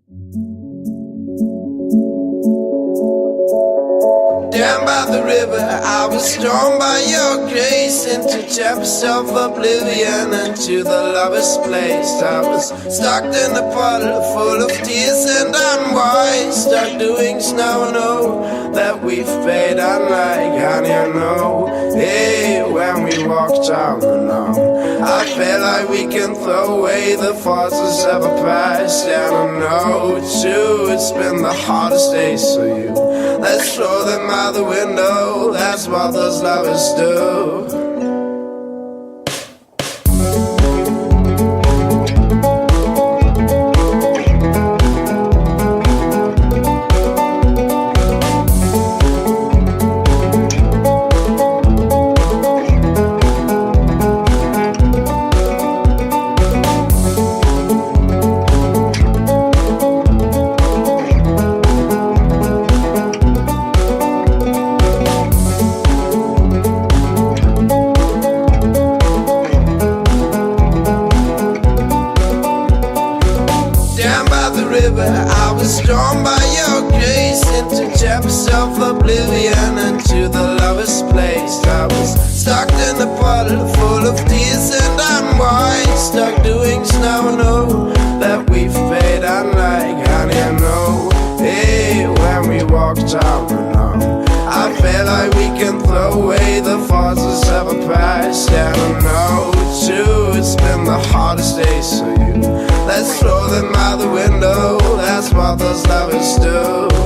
Down by the river, I was drawn by your grace into depths of oblivion, into the lover's place. I was stuck in a puddle full of tears, and I'm wise, stuck doing snow. Know that we've paid unlike honey, I know. Hey, when we walked down the lawn, I felt like we can throw away the forces of a past. And I know too, it's been the hardest days for you. Let's throw them out the window, that's what those lovers do. I was drawn by your grace into depths of oblivion, into the lover's place. I was stuck in a puddle full of tears, and I'm wise, stuck doing snow. Know that we've paid unlike honey, I know. Hey, when we walked out alone, I felt like we can throw away the forces of a past. And I know too, it's been the hardest days for you. Let's throw them out the window, that's what those lovers do.